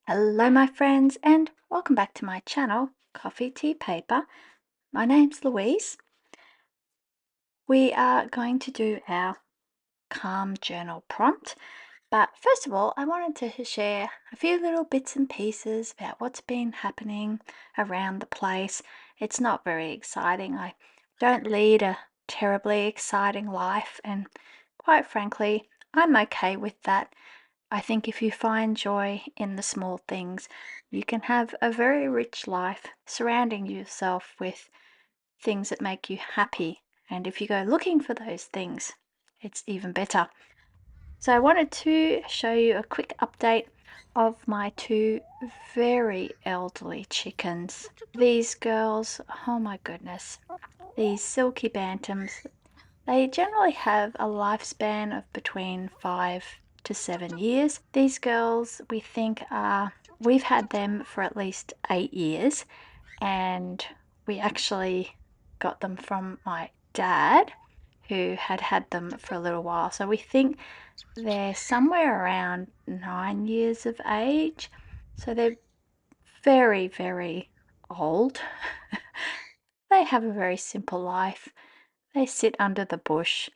Hello my friends and welcome back to my channel, Coffee Tea Paper. My name's Louise. We are going to do our calm journal prompt, but first of all I wanted to share a few little bits and pieces about what's been happening around the place. It's not very exciting. I don't lead a terribly exciting life, and quite frankly I'm okay with that. I think if you find joy in the small things, you can have a very rich life surrounding yourself with things that make you happy. And if you go looking for those things, it's even better. So I wanted to show you a quick update of my two very elderly chickens. These girls, oh my goodness, these silky bantams, they generally have a lifespan of between 5 to 7 years. These girls, we think, we've had them for at least 8 years, and we actually got them from my dad, who had them for a little while. So we think they're somewhere around 9 years of age. So they're very, very old. They have a very simple life. They sit under the bush.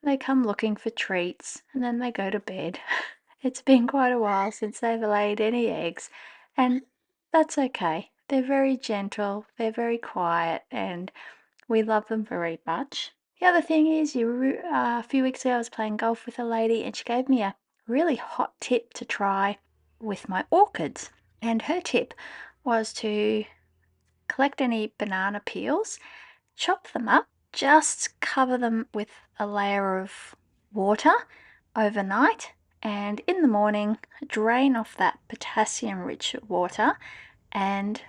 They come looking for treats and then they go to bed. It's been quite a while since they've laid any eggs, and that's okay. They're very gentle, they're very quiet, and we love them very much. The other thing is, a few weeks ago I was playing golf with a lady and she gave me a really hot tip to try with my orchids. And her tip was to collect any banana peels, chop them up, just cover them with a layer of water overnight, and in the morning drain off that potassium rich water and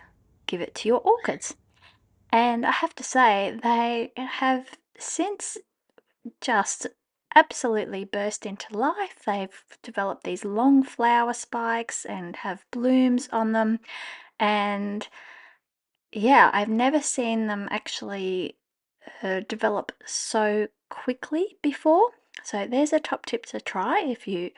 give it to your orchids. And I have to say, they have since just absolutely burst into life. They've developed these long flower spikes and have blooms on them, and yeah, I've never seen them actually develop so quickly before. So there's a top tip to try if you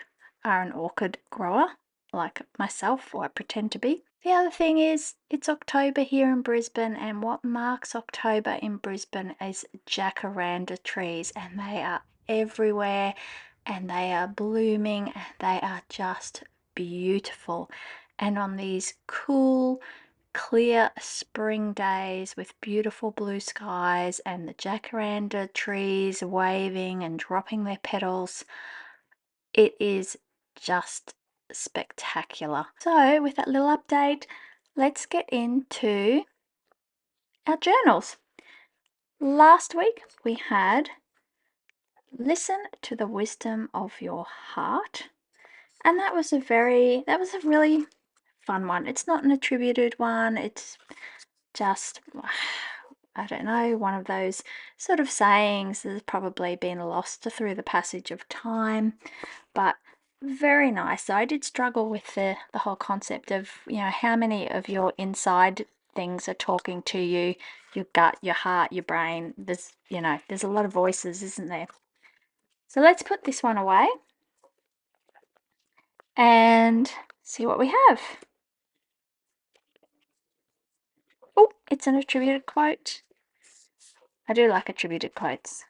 are an orchid grower like myself, or I pretend to be. The other thing is, it's October here in Brisbane, and what marks October in Brisbane is jacaranda trees, and they are everywhere and they are blooming and they are just beautiful. And on these cool clear spring days with beautiful blue skies and the jacaranda trees waving and dropping their petals, it is just spectacular. So with that little update, let's get into our journals. Last week we had listen to the wisdom of your heart, and that was a really fun one. It's not an attributed one, it's just, I don't know, one of those sort of sayings that has probably been lost through the passage of time, but very nice. So I did struggle with the whole concept of, how many of your inside things are talking to you, your gut, your heart, your brain. There's a lot of voices, isn't there? So let's put this one away and see what we have. Oh, it's an attributed quote. I do like attributed quotes.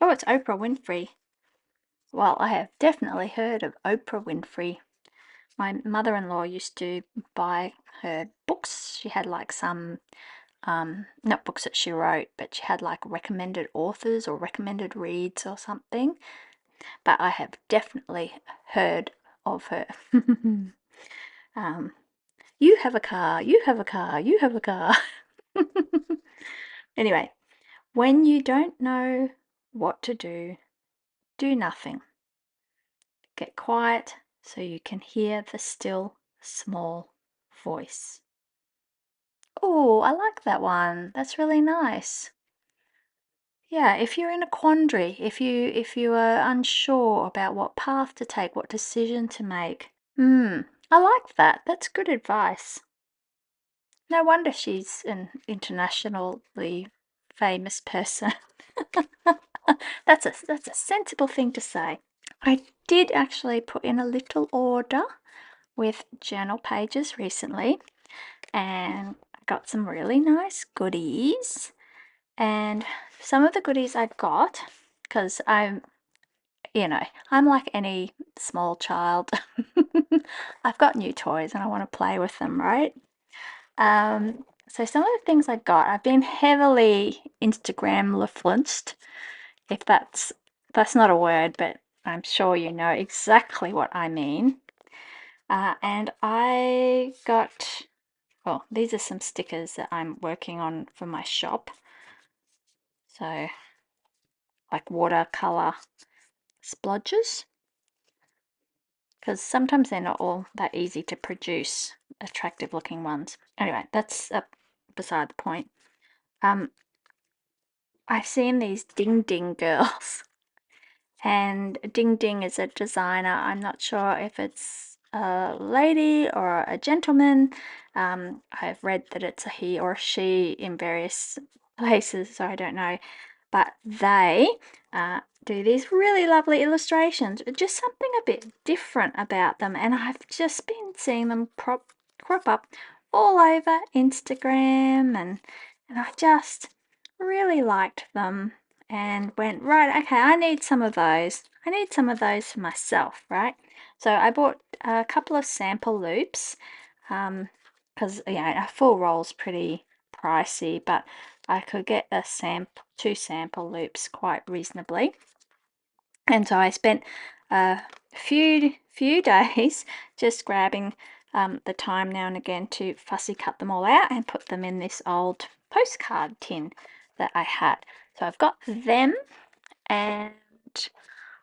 Oh, it's Oprah Winfrey. Well, I have definitely heard of Oprah Winfrey. My mother-in-law used to buy her books. She had like some, not books that she wrote, but she had like recommended authors or recommended reads or something. But I have definitely heard of her. You have a car, you have a car, you have a car. Anyway, when you don't know what to do, do nothing. Get quiet so you can hear the still, small voice. Oh, I like that one. That's really nice. Yeah, if you're in a quandary, if you are unsure about what path to take, what decision to make, I like that. That's good advice. No wonder she's an internationally famous person. That's a sensible thing to say. I did actually put in a little order with journal pages recently, and I got some really nice goodies. And some of the goodies I got, because I'm like any small child. I've got new toys and I want to play with them, right? So some of the things I got, I've been heavily Instagram influenced, if that's not a word, but I'm sure you know exactly what I mean. And I got, well, these are some stickers that I'm working on for my shop. So, like watercolor splodges, because sometimes they're not all that easy to produce, attractive looking ones. Anyway, that's beside the point. I've seen these Ding Ding girls, and Ding Ding is a designer. I'm not sure if it's a lady or a gentleman. I've read that it's a he or she in various places, so I don't know. But they do these really lovely illustrations. Just something a bit different about them, and I've just been seeing them crop up all over Instagram, and I just really liked them and went, right, okay, I need some of those. I need some of those for myself, right? So I bought a couple of sample loops, because a full roll's pretty pricey, but I could get two sample loops quite reasonably. And so I spent a few days just grabbing the time now and again to fussy cut them all out and put them in this old postcard tin that I had. So I've got them, and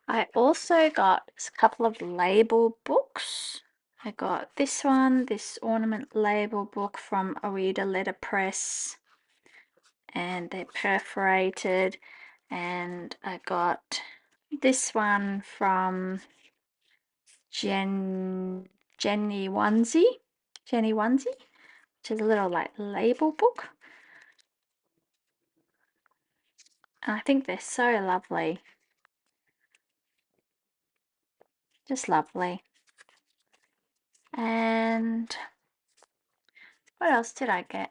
I also got a couple of label books. I got this one, this ornament label book from Oida Letterpress, and they're perforated. And I got this one from Jenny Onesie, which is a little like label book. And I think they're so lovely. Just lovely. And what else did I get?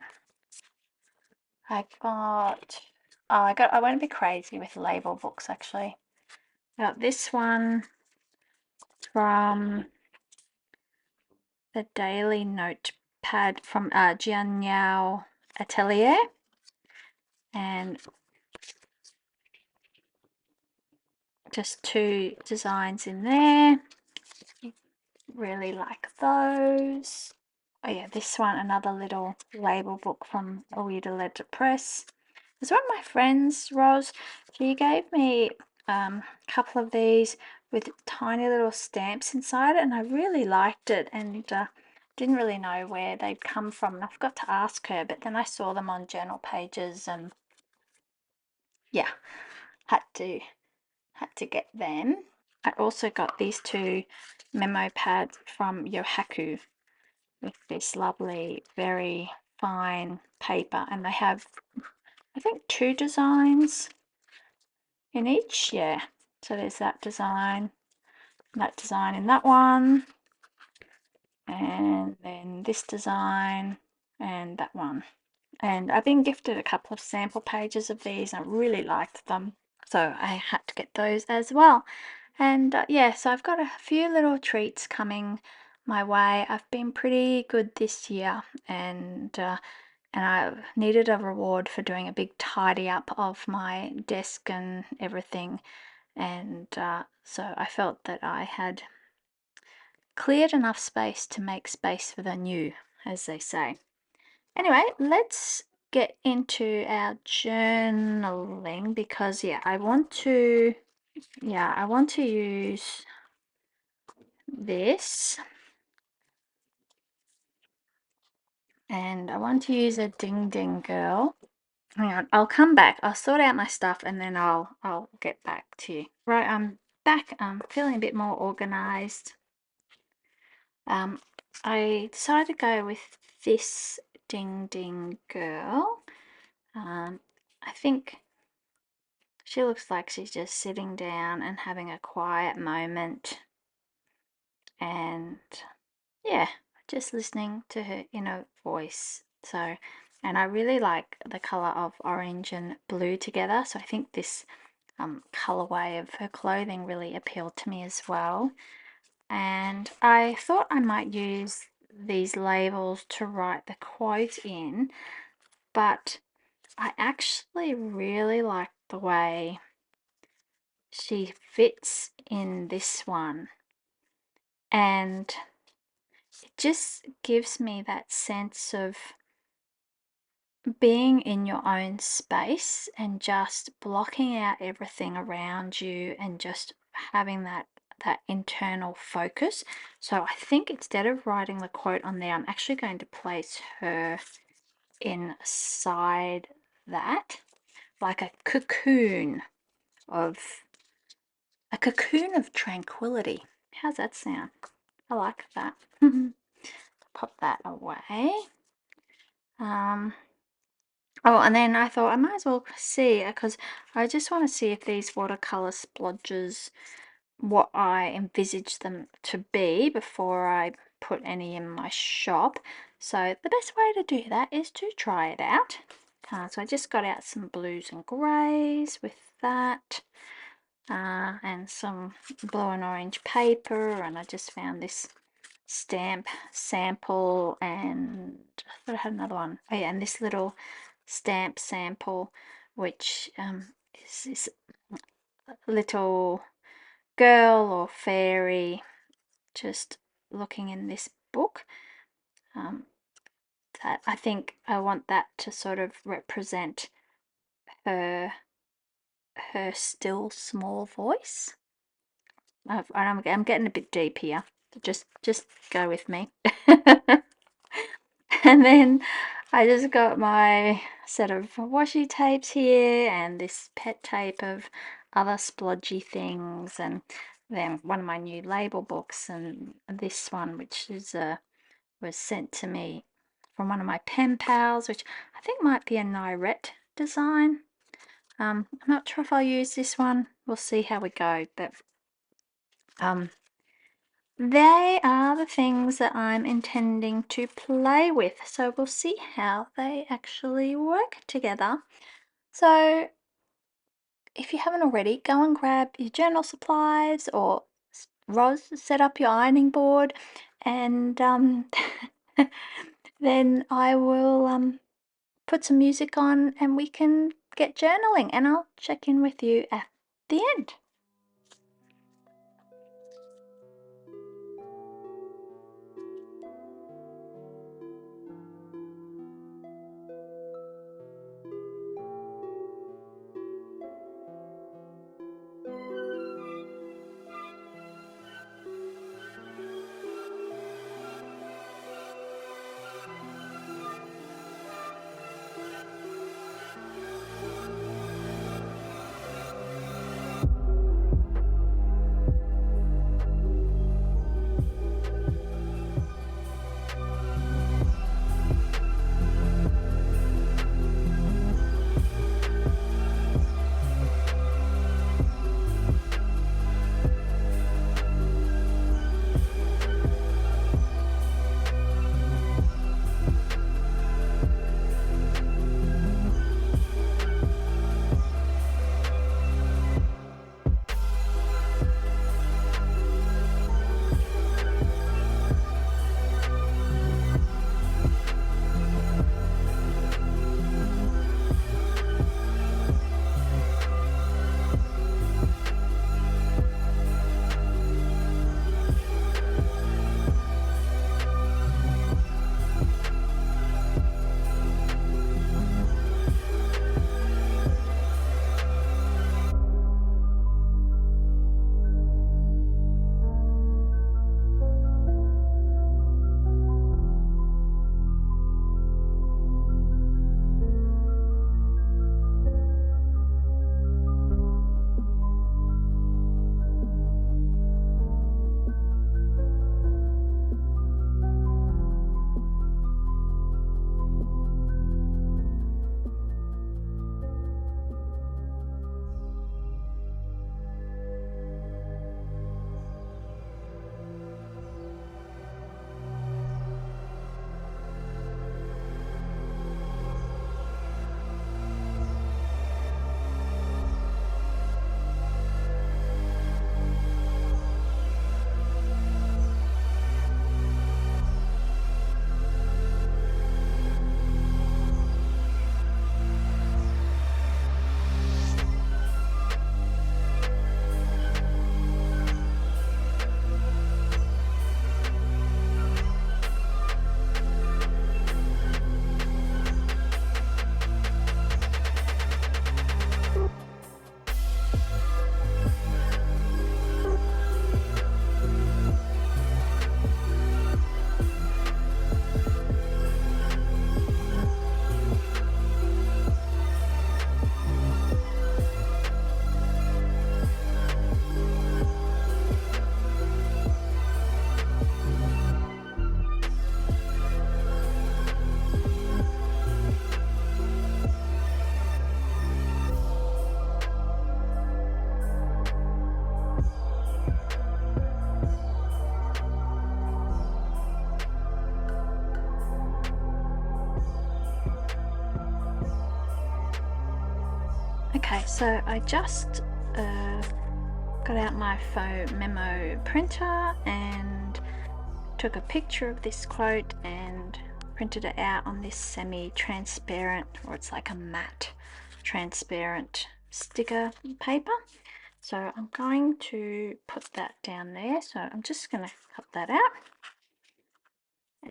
I went a bit crazy with label books actually. I got this one from the Daily Notepad from Jianyao Atelier, and just two designs in there. Really like those. Oh yeah, this one, another little label book from Oida Letterpress. It's one of my friends, Roz. She gave me a couple of these with tiny little stamps inside it, and I really liked it, and didn't really know where they'd come from, and I forgot to ask her, but then I saw them on journal pages, and yeah, had to get them. I also got these two memo pads from Yohaku with this lovely, very fine paper, and they have, I think, two designs in each. Yeah, so there's that design in that one, and then this design and that one. And I've been gifted a couple of sample pages of these, and I really liked them, so I had to get those as well. And yeah, so I've got a few little treats coming my way. I've been pretty good this year, and I needed a reward for doing a big tidy up of my desk and everything, and so I felt that I had cleared enough space to make space for the new, as they say. Anyway, let's get into our journaling, because I want to use this, and I want to use a Ding Ding girl. Hang on, I'll come back. I'll sort out my stuff and then I'll get back to you. Right, I'm back. I'm feeling a bit more organized. I decided to go with this Ding Ding girl. I think she looks like she's just sitting down and having a quiet moment. And yeah, just listening to her inner voice. So, and I really like the color of orange and blue together. So I think this colorway of her clothing really appealed to me as well. And I thought I might use these labels to write the quote in, but I actually really like the way she fits in this one. And it just gives me that sense of being in your own space and just blocking out everything around you and just having that internal focus. So I think instead of writing the quote on there, I'm actually going to place her inside that, like of a cocoon of tranquility. How's that sound? I like that. Pop that away. Oh, and then I thought I might as well see, because I just want to see if these watercolor splodges, what I envisage them to be before I put any in my shop. So the best way to do that is to try it out. So I just got out some blues and greys with that, and some blue and orange paper, and I just found this stamp sample, and I thought I had another one. Oh yeah, and this little stamp sample, which is this little girl or fairy just looking in this book. That I think I want that to sort of represent her still small voice. I'm getting a bit deep here. Just go with me. And then I just got my set of washi tapes here and this pet tape of other splodgy things, and then one of my new label books, and this one which is was sent to me from one of my pen pals, which I think might be a Nyrette design. I'm not sure if I'll use this one. We'll see how we go, but they are the things that I'm intending to play with, so we'll see how they actually work together. So if you haven't already, go and grab your journal supplies, or set up your ironing board, and then I will put some music on and we can get journaling, and I'll check in with you at the end. Okay, so I just got out my faux memo printer and took a picture of this quote and printed it out on this semi-transparent, or it's like a matte transparent sticker paper. So I'm going to put that down there. So I'm just going to cut that out,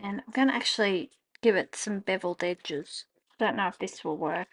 and I'm going to actually give it some beveled edges. I don't know if this will work.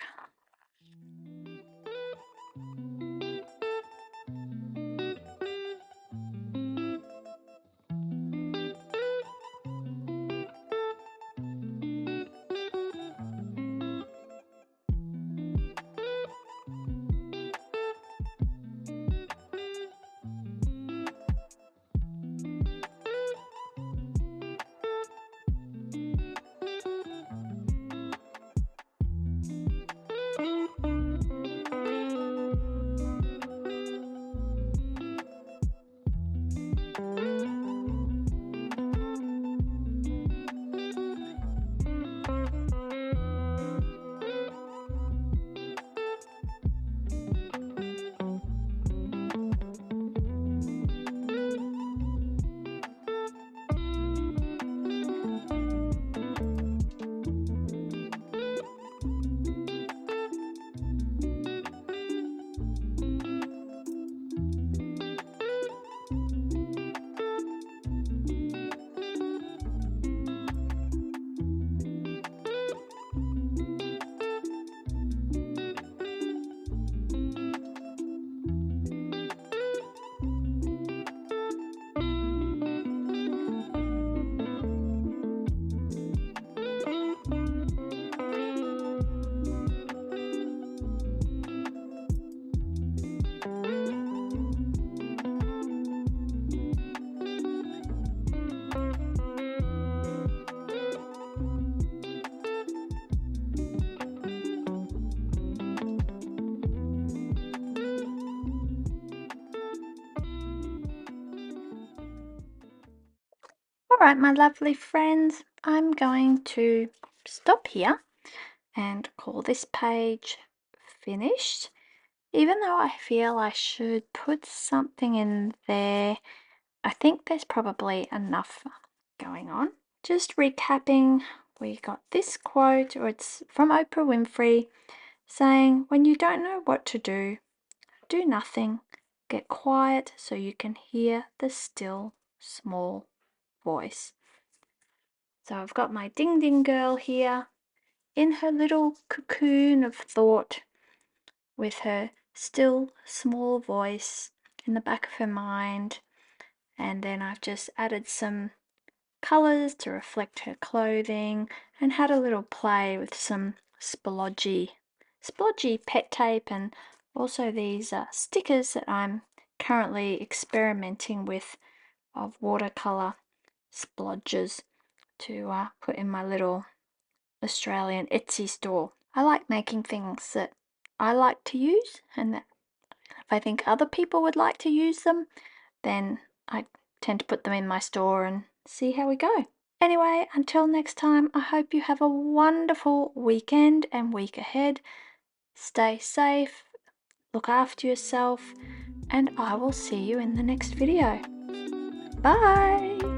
Alright, my lovely friends, I'm going to stop here and call this page finished. Even though I feel I should put something in there, I think there's probably enough going on. Just recapping, we got this quote, or it's from Oprah Winfrey, saying, "When you don't know what to do, do nothing. Get quiet so you can hear the still, small voice." So I've got my ding ding girl here in her little cocoon of thought with her still small voice in the back of her mind, and then I've just added some colours to reflect her clothing and had a little play with some splodgy pet tape, and also these stickers that I'm currently experimenting with of watercolour splodges to put in my little Australian Etsy store. I like making things that I like to use, and that if I think other people would like to use them, then I tend to put them in my store and see how we go. Anyway, until next time, I hope you have a wonderful weekend and week ahead. Stay safe, look after yourself, and I will see you in the next video. Bye!